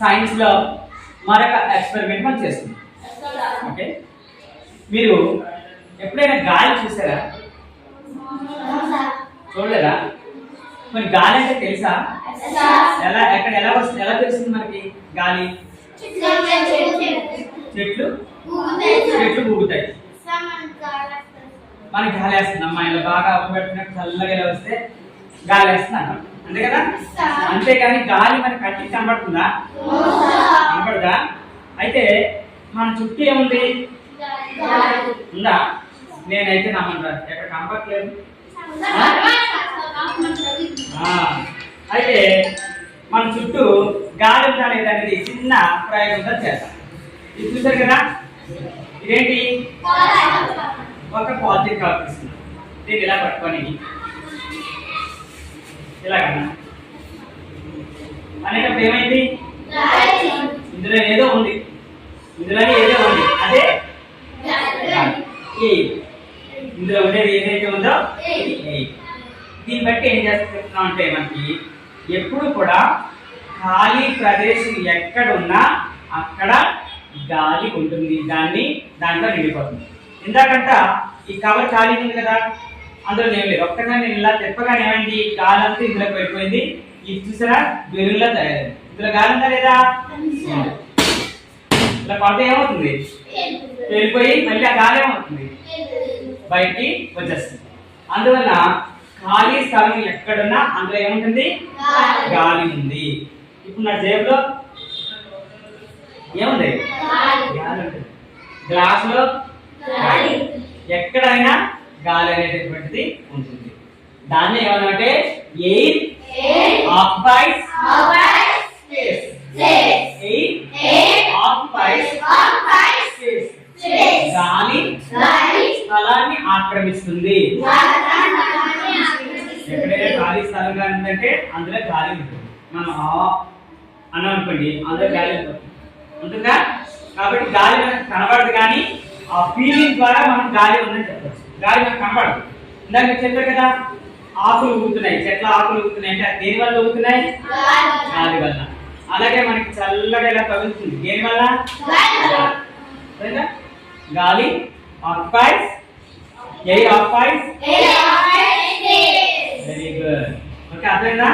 Science లో మరొక experiment మనం చేస్తున్నాం. ఓకే, మీరు ఎప్పుడైనా గాలి చూసారా? చూడలేదా? మరి గాలి అంటే తెలుసా? ఎలా ఎక్కడ ఎలా వస్తుంది, ఎలా తెలుస్తుంది మనకి గాలి? చెట్లు ఊగుతాయి. మనకి గాలి వేస్తుంది. అమ్మాయిలో బాగా పెట్టుకున్నట్టు చల్లగా ఎలా వస్తే గాలి వేస్తుంది అంటాం, అంతే కదా? అంతేకాని గాలి మనకి కంటికి కనబడుతుందా? కనబడదా? అయితే మన చుట్టూ ఏముంది? ఉందా? నేనైతే నమ్మను, ఎక్కడ కనబడట్లేదు. అయితే మన చుట్టూ గాలి ఉందా లేదా అనేది చిన్న ప్రయోగంగా చేస్తాం. ఇది చూసారు కదా, ఇదేంటి? ఒక పాజిటివ్ కవర్ తీసుకున్నాం. దీన్ని ఇలా పట్టుకొని ఇలాగన్నా అనేటప్పుడు ఏమైంది? ఇందులో ఏదో ఉంది, అదే ఇందులో ఉండేది ఏదైతే ఉందో దీన్ని బట్టి ఏం చేస్తున్నాం అంటే మనకి ఎప్పుడు కూడా ఖాళీ ప్రదేశం ఎక్కడున్నా అక్కడ గాలి ఉంటుంది, దాంట్లో నిండిపోతుంది. ఇందాకంట ఈ కవర్ ఖాళీ ఉంది కదా, అందులో ఏం లేదు. ఒక్కగా నేను ఇలా తిప్పగానే ఏమైంది? గాలి అంతా ఇందులోకి వెళ్ళిపోయింది. ఇది చూసారా, బెలూన్లా తయారైంది. ఇందులో గాలి ఉందా లేదా? ఇలా కొడితే ఏమవుతుంది? వెళ్ళిపోయి మళ్ళీ ఆ గాలి ఏమవుతుంది? బయటికి వచ్చేస్తుంది. అందువల్ల ఖాళీ స్థలం ఎక్కడున్నా అందులో ఏముంటుంది? గాలి ఉంది. ఇప్పుడు నా జేబులో ఏముంది? గాలి ఉంటుంది. గ్లాస్ లో ఎక్కడైనా గాలి అనేటటువంటిది ఉంటుంది. దాన్ని ఏమన్నంటే air occupies space. Air occupies space. గాలి స్థలాన్ని ఆక్రమిస్తుంది. ఎక్కడైనా ఖాళీ స్థలంగా ఉందంటే అందులో గాలి ఉంటుంది. మనం అన్నాం అనుకోండి, అందులో గాలి ఉంటుందా? కాబట్టి గాలి మనకు కనబడదు, కానీ ఆ ఫీలింగ్ ద్వారా మనం గాలి ఉందని చెప్పచ్చు. గాలి మనకు కనబడదు. ఇందాక చెప్పారు కదా, ఆకులు ఊగుతున్నాయి, చెట్ల ఆకులు ఊగుతున్నాయి అంటే దేని వల్ల ఊగుతున్నాయి? గాలి వల్ల. అలాగే మనకి చల్లగా ఇలా తగులుతుంది, దేని వల్ల? గాలి occupies, air occupies. Very good. Okay, అర్థమైందా?